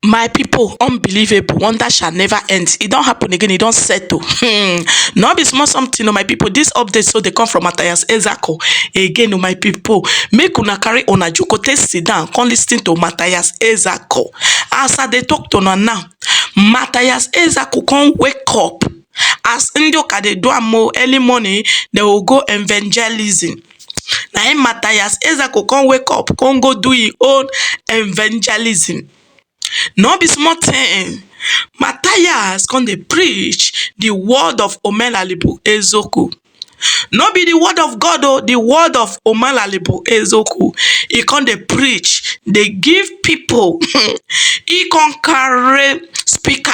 My people, unbelievable, wonder shall never end. It don't happen again, it don't settle. Not be small something, my people. This update, so they come from Mathias Ezeaku. Again, my people, make una carry una jukote sit down, come listen to Mathias Ezeaku. As I dey talk to una now, Mathias Ezeaku come wake up. As Ndioka dey do am early morning, they will go evangelism. Na Mathias Ezeaku come wake up, come go do his own evangelism. No be small thing. Mathias come dey preach the word of P0lice Ezeaku. No be the word of God, oh, the word of P0lice Ezeaku. He come dey preach, dey give people. He come carry speaker,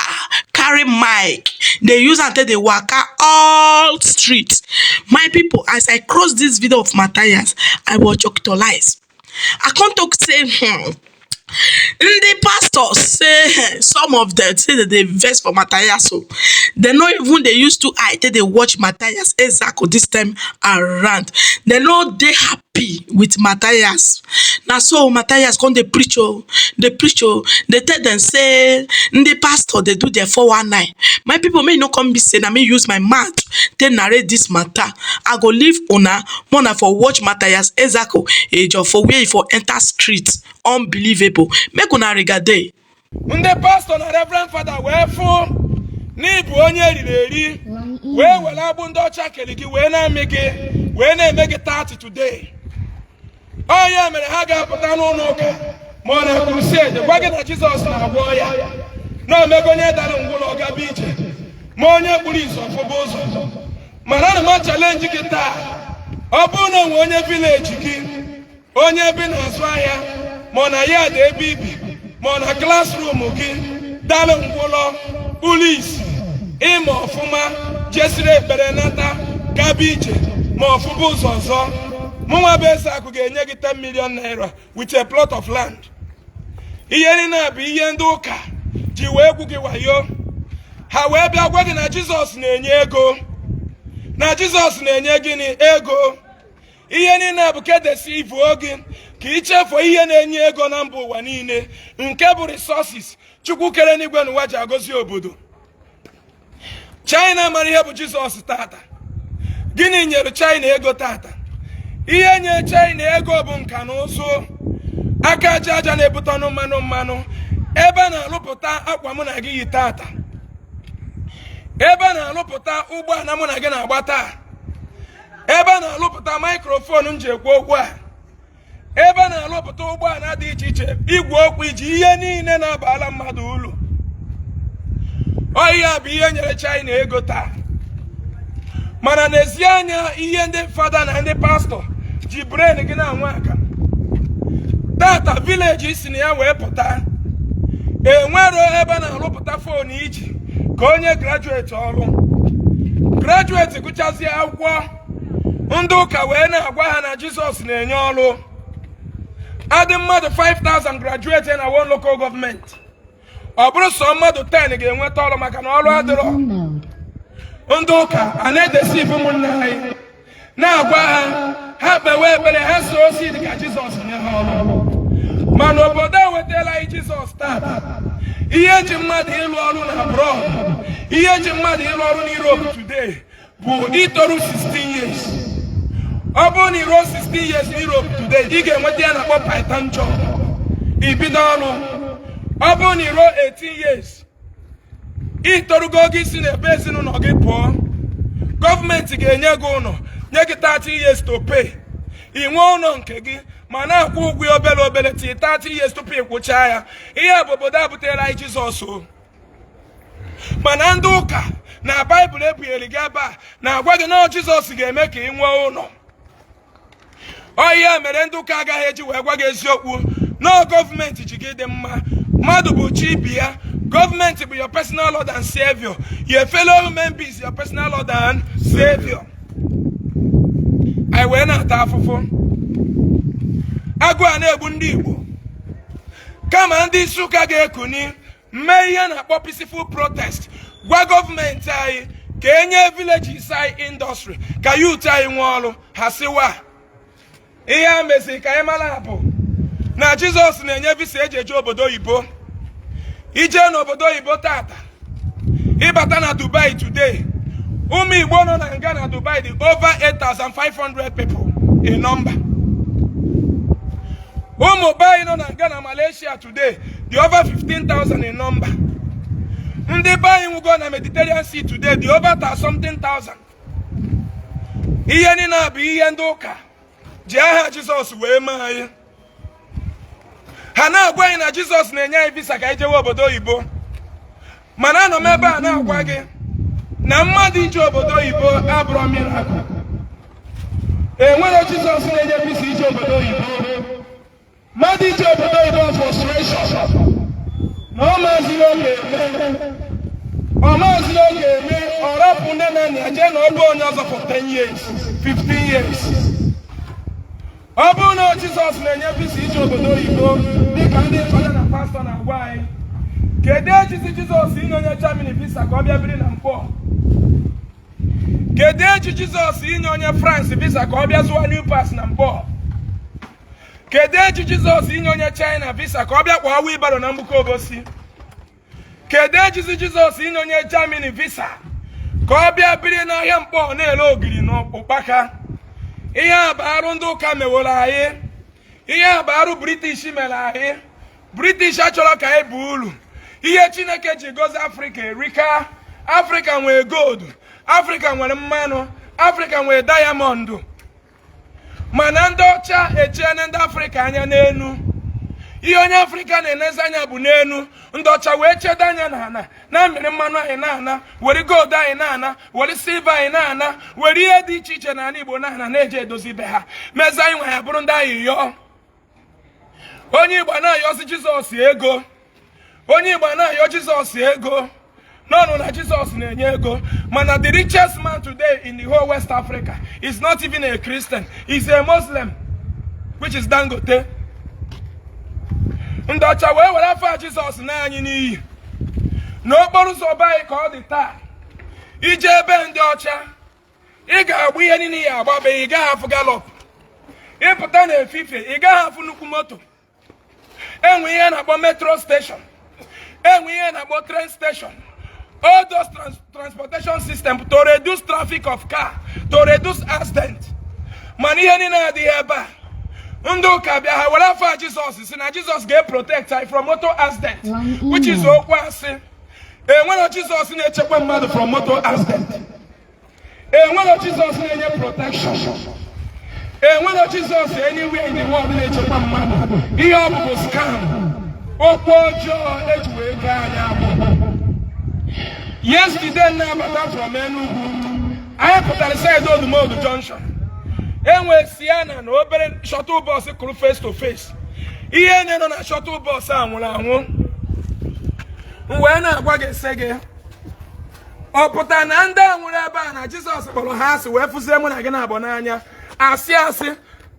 carry mic, dey use am take dey waka all street. My people, as I cross this video of Mathias, I watch P0lice. I come talk say, the pastors say some of them say that they vex for Mathias. So they no even they used to eye till they watch Mathias Ezeaku this time around. They no dey happy with Mathias. Now so Mathias come they preach oh, they tell them say the pastor they do their 419. My people may not come be saying I may use my mouth to narrate this matter. I go leave una mona for watch Mathias Ezeaku age of for where for enter street. Unbelievable. Make una regade. Ndị pastor na reverend father wee fụ n'ibu onye eri wee were abụ ndị ọcha keli gị wee na-eme gị wee na-eme gị 30 today. Onye mere ha ga-apụta n'ụlọ ụka ma ọ na crusade gwa gị na Jizọs na-agwọ ya na omego onye dara ngwụlọ ọgaba ije ma onye kpuru izu ọfụba ụzọ. Mana ana m challenge gị taa, ọ bụrụ na onwe onye village gị onye bi na-azụ ahịa ma na ya dị ebe ibi ma na classroom gị dara ngwụlọ police ịma ọfụma jesiri ekpere nata gaba ije ma ọfụba ụzọ ọzọ, mụnwa bụ Ezeaku ga-enye gị 10 million naira with a plot of land. Ihe niile bụ ihe ndị ụka ji wee gwu gị wayo. Ha wee bịa gwa gị na Jizọs na-enye ego, na Jizọs na-enye gịnị ego. Ihe niile bụ kedesi ivu oge ka ichefu ihe na-enye ego na mba ụwa niile nke bụ resources Chukwu kere n'igwe n'ụwa ji agọzi obodo. China mara ihe bụ Jizọs tata. Gịnị nyere China ego tata? Ihe nye China ego bụ nka na ụzụ, aka aja aja na-ebute ọnụ mmanụ ebe na-alụpụta akwa mụ na gị yi tata, ebe na-alụpụta ụgbọala mụ na gị na-agba taa, ebe na-alụpụta microphone m ji ekwu okwu a, ebe na-alụpụta ụgbọala dị iche iche, igwe okwu iji ihe niile na-abala mmadụ ulu. Ọhịa bụ ihe nyere China ego taa. Mana n'ezie anya ihe ndị fada na ndị pastọ ji brain gị na-anwa aka tata village isi na ya wee pụta enwero ebe na-alụpụta fon iji ka onye graduate ọrụ graduate gụchazie akwụkwọ, ndị ụka wee na-agwa ha na Jizọs na-enye ọrụ. Adị mmadụ 5,000 graduate na one local government, ọ bụrụ sọ mmadụ 10 ga-enweta ọrụ maka na ọrụ adịrọ. Ndị ụka a na-edesi ibu ụmụnne anyị na-agwa ha kpewe ekpere ha so osi dị ka Jizọs nye ha ọrụ. Mana obodo ewetala anyị Jizọs taa. Ihe ji mmadụ ịlụ ọrụ na abroad, ihe ji mmadụ ịlụ ọrụ n'Europe today bụ itoru 16 years. Ọ bụrụ na iruo 16 years n'Europe today, ị ga-enweta ya na-akpọ part-time job, ibido ọrụ. Ọ bụrụ na iruo 18 years, itorugo gị si n'ebe ezinụlọ gị pụọ, gọọmenti ga-enye gị ụlọ, nye gị 30 years to pay. Ị nwee ụlọ nke gị ma na-akwụ ụgwọ obere obere tii 30 years tupu ịkwụchaa ya. Ihe bụ obodo a butere anyị Jizọs o. Mana ndị ụka na Baịbụl ebugheri gị ebe a na-agwa gị na Jizọs ga-eme ka ị nwee ụlọ. Ọhịa mere ndị ụka agaghị eji wee gwa gị eziokwu na gọọmenti ji gị dị mma. Mmadụ bụ chi ibi ya. Government bụ your personal Lord and Savior. Your fellow human being is your personal Lord and Savior. I wee na-ata afụfụ. Agụ a na-egbu ndị Igbo. Kama ndị isi ụka ga-ekuni mee ihe na-akpọ peaceful protest. Gwa gọọmenti anyị ka enye villages anyị industry ka youth anyị nwee ọrụ. Ha sịwa ihe a mezi ka anyị mara bụ na Jizọs na-enye visa eji eje obodo oyibo. ije n'obodo oyibo tata ịbata na Dubai today ụmụ Igbo nọ na nga na Dubai dị over 8,500 people in number. Ụmụ bayi nọ na nga na Malaysia today dị over 15,000 in number. Ndị bayi nwugo na Mediterranean Sea today dị over something thousand. Ihe niile abụ ihe ndị ụka ji aha Jizọs wee mee anyị. Ha na-agwa anyị na Jizọs na-enye anyị visa ka anyị jewe obodo oyibo. Mana anọ m ebe a na-agwa gị na mmadụ ije obodo oyibo abụrụ miracle. Enwere Jizọs na-enye visa ije obodo oyibo. Mmadụ ije obodo oyibo frustration. Na ọ maziri oge eme. Ọ maziri oge eme ọ rapụ nne na nna jee na ọlụ onye ọzọ for 10 years, 15 years. Ọ bụrụ na Jizọs na-enye visa ije obodo oyibo dịka ndị fada na pastọ na-agwa anyị, kedu echichi Jizọs inye onye Germany visa ka ọ bịa biri na Mkpọ? Kedu echichi Jizọs inye onye France visa ka ọ bịa zụwa New Pass na Mkpọ? Kedu echichi Jizọs inye onye China visa ka ọ bịa kwa wheelbarrow na Mbuko Obosi? Kedu echichi Jizọs inye onye Germany visa ka ọ bịa biri n'ahịa Mkpọ na-ele ogiri n'ụkpaka? Ihe a bụ arụ ndị ụka meworo anyị. Ihe a bụ arụ British mere anyị. British achọrọ ka anyị bụ uru. Ihe Chineke ji gozi Africa erika. Africa nwere gold, Africa nwere mmanụ, Africa nwere diamond. Mana ndị ọcha echiene ndị Africa anya n'enu. Ihe onye Africa na-enezi anya bụ n'enu. Ndị ọcha wee chedo anya na mmiri mmanụ anyị na-ana, were gold anyị na-ana, were silver anyị na-ana, were ihe dị iche iche n'ala Igbo na-ana na-eji edozi ibe ha. Mezi anyị nwe ya bụrụ ndị ayịyọ. Onye Igbo na-ayọzi Jizọs ego. Onye Igbo na-ayọ Jizọs ego. N'ọnụ na Jizọs na-enye ego. Mana the richest man today in the whole West Africa is not even a Christian. He's a Muslim, which is Dangote. Ndị ọcha wee were afọ Jizọs na anyị n'iyi. N'okporo ụzọ be anyị ka ọ dị taa. Ije ebe ndị ọcha, ị ga-agba ihe niile ya agbabe, ị gaghị afụ galop. Ịpụta n'efifie, ị gaghị afụ nnukwu moto. Enwe ihe na-akpọ metro station. Enwe ihe na-akpọ train station. All those transportation systems to reduce traffic of car, to reduce accident. Man ihe niile adịghị ebe a. Ndị ụka bịa ha were afọ Jizọs si na Jizọs ga-protect anyị from motor accident, which is okwu asị. Enwere Jizọs na-echekwa mmadụ from motor accident. Enwere Jizọs na-enye protection. Enwere Jizọs anywhere in the world na-echekwa mmadụ. Ihe ọ bụ scam. Okwu ọjọọ eji wee gaa anyị abụ. Yesterday na-abata from Enugu, anyị pụtara side Odumodu Junction. Enwe Siana na obere shuttle bus kụrụ face to face. Ihe nọ na shuttle bus a nwụrụ anwụ. Wee na-agwa gị sị gị, ọ pụta na ndị a nwụrụ ebe a na Jizọs kpọrọ ha asị wee fụzie mụ na gị na-abụ n'anya. Asị asị,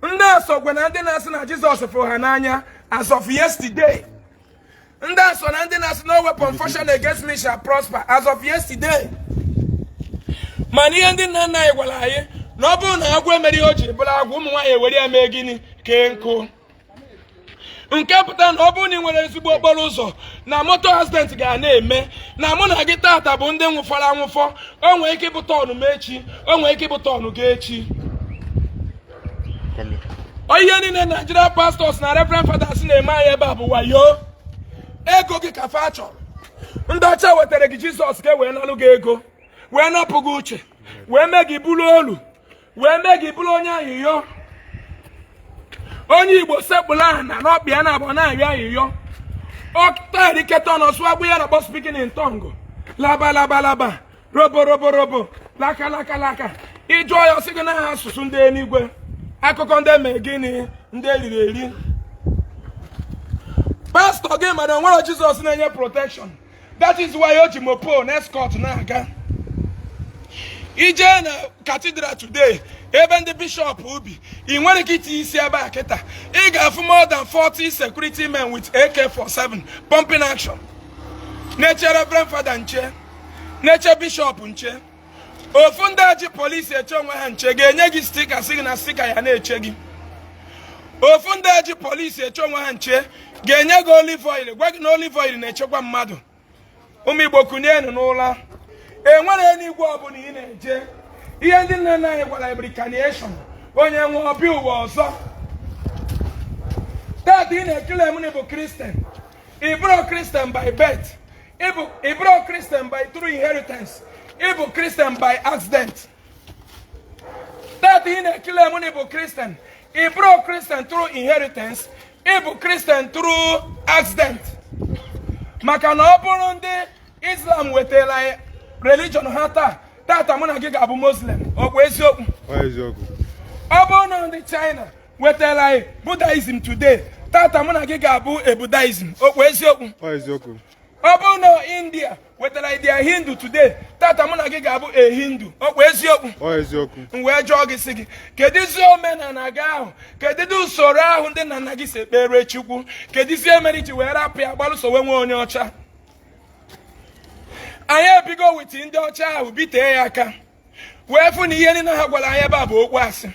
ndị asọgwe na ndị na-asị na Jizọs fụrụ ha n'anya as of yesterday. Ndị asọ na ndị na-asị no weapon fashioned against me shall prosper as of yesterday. Mana ihe ndị nna nna anyị gwara anyị na ọ bụrụ na agwọ emere ihe o ji bụrụ agwọ, ụmụ nwaanyị ewere ya mee gịnị? Kee nkụ. Nke pụta na ọ bụrụ na ị nwere ezigbo okporo ụzọ na moto accident ga na-eme na mụ na gị tata bụ ndị nwụfọrọ anwụfọ. O nwere ike ịbụta ọnụ m echi, o nwere ike ịbụta ọnụ gị echi. Ihe niile Nigeria pastors na reverend fathers na-eme anyị ebe a bụ wayo. Ego gị ka fa chọrọ. Ndị ọcha wetara gị Jizọs ka wee nalụ gị ego, wee napụ gị uche, wee mee gị bụrụ olu, wee mee gị bụrụ onye ayịyọ. Onye Igbo sekpụla aha na ọkpịa na-abụ na-ayọ ayịyọ. Ọkụta iketa ọnụ sụọ agbụ ya na-akpọ speaking in tongue. Laba laba laba, robo robo robo, laka laka laka. Ịjụọ ya ọsị gị na ha asụsụ ndị eluigwe. Akụkọ ndị eme gịnị? Ndị eriri eri. Pastor gị mana nwere Jizọs na-enye protection. That is why o ji mopo na escort na-aga. Ije na cathedral today, ebe ndị bishop ubi, ị nwere ike iti isi ebe a kịta. Ị ga-afụ more than 40 security men with AK-47 pumping action. Na-eche reverend father nche, na-eche bishop nche. Ofu ndị aji polisi eche onwe ha nche ga-enye gị stika sị gị na stika ya na-eche gị. Ofu ndị aji polisi eche onwe ha nche ga-enye gị olive oil, gwa gị na olive oil na-echekwa mmadụ. Ụmụ Igbo kụnyenu n'ụla. Enwere eluigwe ọbụla ị na-eje. Ihe ndị nna nna anyị gwara reincarnation, onye nwe ọbịa ụwa ọzọ. That ị na-ekele m na ịbụ Christian. Ị bụrụ Christian by birth. Ị bụrụ Christian by through inheritance. Ị bụ Christian by accident. That ị na-ekele m na ịbụ Christian. Ị bụrụ Christian through inheritance. Ị bụ Christian through accident. Maka na ọ bụrụ ndị Islam wetara religion ha tata mụ na gị ga-abụ Muslim. Ọ bụ eziokwu? Ọ bụrụ na ndị China wetara Buddhism today, tata mụ na gị ga-abụ a Buddhism. Ọ bụ eziokwu? Ọ bụrụ na India wetara their Hindu today, tata mụ na gị ga-abụ a Hindu. Ọ bụ eziokwu? M wee jụọ gị sị gị, kedụzi omenala gị ahụ? Kedụzi usoro ahụ ndị nna nna gị si ekpere Chukwu? Kedụzi emere iji wee rapụ ya gbalụsowe nwe onye ọcha? Anyị ebigo witi ndị ọcha ahụ bitee ya aka wee fụ na ihe niile ha gwara anyị ebe a bụ okwu asị.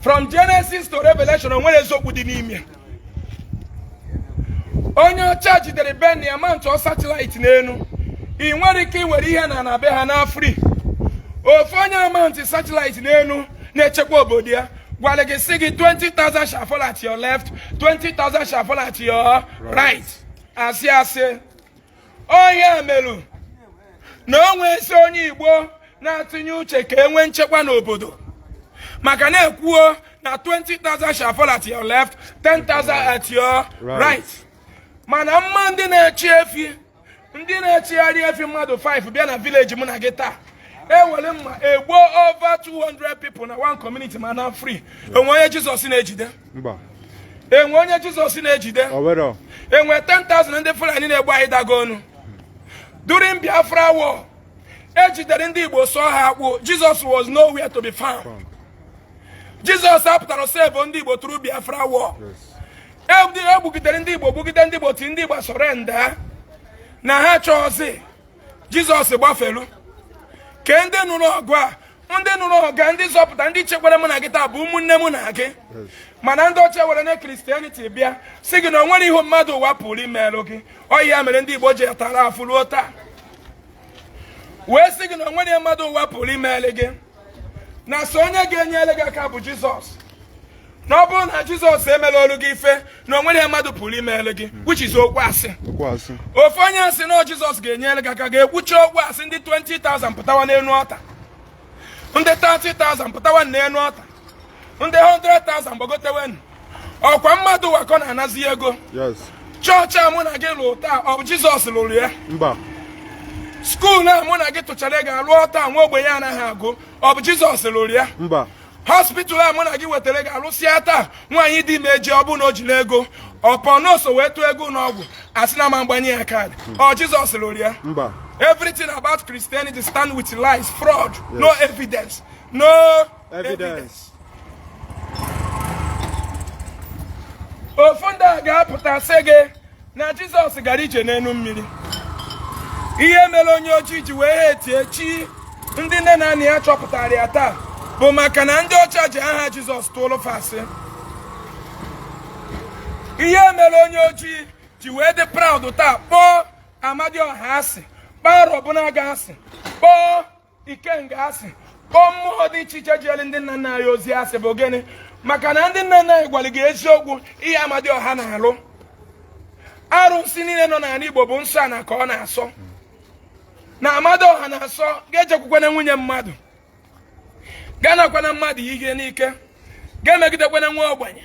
From Genesis to Revelation, o nwere eziokwu dị n'ime. Onye ọcha jidere Ben ya ma ntụọ satellite n'elu. Ị nwere ike iwere ihe na be ha na free. Ofu onye amount satellite n'elu na-echekwa obodo ya gwara gị sị gị 20,000 shall fall at your left, 20,000 shall fall at your right. Asị onye melu na onwe esi onye Igbo na-atụnye uche ka enwe nchekwa n'obodo. Maka na-ekwuo na 20,000 shall fall at your left, 10,000 at your right. Mana mma ndị na-echi efi, ndị na-echigharị efi mmadụ 5 bịa na village mụ na gị taa. Ewere mma egbo over 200 people na one community mana free. Enwe onye Jizọs na-ejide? Enwe onye Jizọs na-ejide? Enwe 10,000 ndị Fulani na-egbu anyị dago ọnụ. During Biafra war, ejidere ndị Igbo sọ ha akpụ. Jesus was nowhere to be found. Jesus apụtara save ndị Igbo through Biafra war. Egbugidere ndị Igbo, gbugide ndị Igbo, ti ndị Igbo surrender na ha chọọzi. Jesus gbafelu. Ke ndị nụrụ ọgụ a, ndị nụrụ ọga, ndị zọpụta, ndị chekwara mụ na gị taa bụ ụmụnne mụ na gị. Mana ndị ọcha were na Christianity bịa sị gị na o nwere ihe mmadụ ụwa pụrụ imelụ gị. Ọ ya mere ndị Igbo ji tara afụ ruo taa. Wee sị gị na o nwere ihe mmadụ ụwa pụrụ imelụ gị. Na so onye ga-enyere gị aka bụ Jizọs. Na ọ bụrụ na Jizọs emela olu gị ife na o nwere ihe mmadụ pụrụ imelụ gị, which is okwu asị. Ofu onye asị na Jizọs ga-enyere gị aka ga-ekwuchi okwu asị ndị 20,000 pụtawa n'elu ọta. Ndị 30,000 pụtawa n'elu ọta. Ndị 100,000 gbagotewenu. Ọkwa mmadụ wakọ na-anazi ego. Chọọchị a mụ na gị lụrụ taa, ọ bụ Jizọs lụrụ ya? Skuul a mụ na gị tụchara ego alụọ taa, nwa ogbenye anaghị agụ, ọ bụ Jizọs lụrụ ya? Hospital a mụ na gị wetara ego alụsịa taa, nwaanyị dị ime eji ọ bụ na o jiri ego ọpọnoso wee tụọ ego n'ọgwụ asị na ma mgbanye ya kaadị, ọ Jizọs lụrụ ya? Everything about Christianity stand with lies, fraud, no evidence, no evidence. Ofu ndị a ga-apụta sị gị na Jizọs gara ije n'elu mmiri. Ihe mere onye ojii ji wee etie chi ndị nne na nna ya chọpụtara ya taa bụ maka na ndị ọcha ji aha Jizọs tụrụ fasị. Ihe mere onye ojii ji wee dị proud taa kpọọ Amadioha asị, kpọọ Robunaga asị, kpọọ Ikenga asị, kpọọ mmụọ dị iche iche jiele ndị nna nna anyị ozi asị bụ gịnị? Maka na ndị nna nna anyị gwara gị eziokwu ihe Amadioha na-alụ. Arụsị niile nọ n'ala Igbo bụ nsọ ana ka ọ na-asọ. Na Amadioha na-asọ ga-ejekwukwana nwunye mmadụ, ga-anakwana mmadụ ihe n'ike, ga-emegidekwana nwa ogbenye.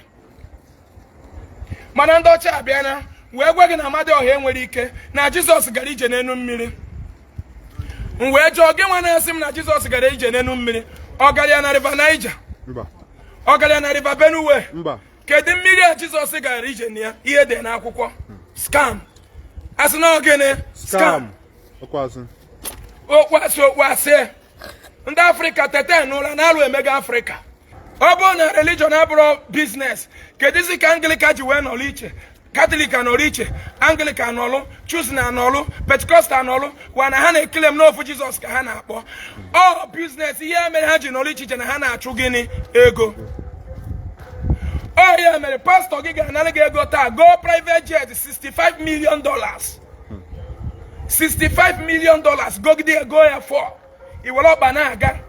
Mana ndị ọcha abịana wee gwa gị na Amadioha enwere ike, na Jizọs gara ije n'elu mmiri. M wee jụọ gị nwa na-asị m na Jizọs gara ije n'elu mmiri, ọ gara ya na river Naija? Ọ gara ya na river Benue? Kedu mmiri a Jizọs gara ije na ya? Ihe dị n'akwụkwọ. Scam. Asị na ogene scam. Okwu asị. Ndị Afrịka tete n'ụra na alụ emega Afrịka. Ọ bụrụ na religion abụrụ business, kedụzi ka Anglican ji wee nọrọ iche, Catholic anọrọ iche, Anglican anọlụ, Chuzi anọlụ, Pentecostal anọlụ, wa na ha na-ekele m n'ofu Jizọs ka ha na-akpọ. Ọ business ihe mere ha ji nọrọ iche na ha na-achụ gịnị? Ego. Oh yeah, my pastor giga analege go private jet $65 million. $65 million. Go there, go here for. He will up banaga.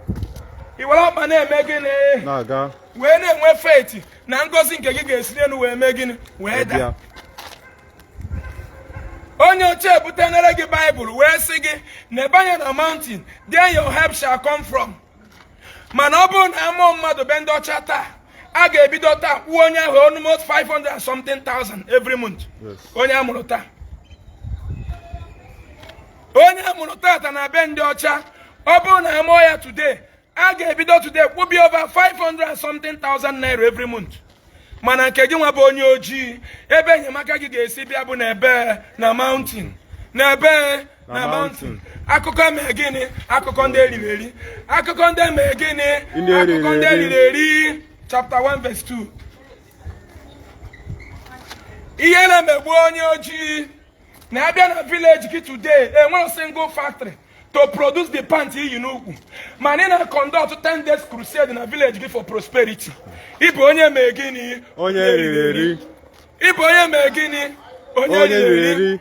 He will up bana megin. Naga. When we faith. Nangozi nke giga esine we megin. We da. Onye oche butenere gi Bible we sị gị nebanye na mountain, there your help shall come from. Mana ọ bụ na amụ mmadụ be ndị ọcha taa, a ga-ebido taa kwuo onye ahụ almost 500 and something thousand every month. Onye amụrụ taa. Onye amụrụ taa na be ndị ọcha, ọ bụ na amụ ya today, a ga-ebido today kwubi over 500 and something thousand naira every month. Mana nke gị nwa bụ onye ojii, ebe enyemaka gị ga-esi bịa bụ n'ebe na mountain. N'ebe na mountain. Akụkọ mee gịnị? Akụkọ ndị eriri. Akụkọ ndị mee gịnị? Akụkọ ndị eriri. Chapter 1 verse 2. Ihe na-emegbu onye ojii na-abịa na village gị today, enwe single factory to produce the pants you know. Man in a conduct 10 days crusade in a village for prosperity. Ibo onye megini, onye riri. Ibo onye megini, onye riri.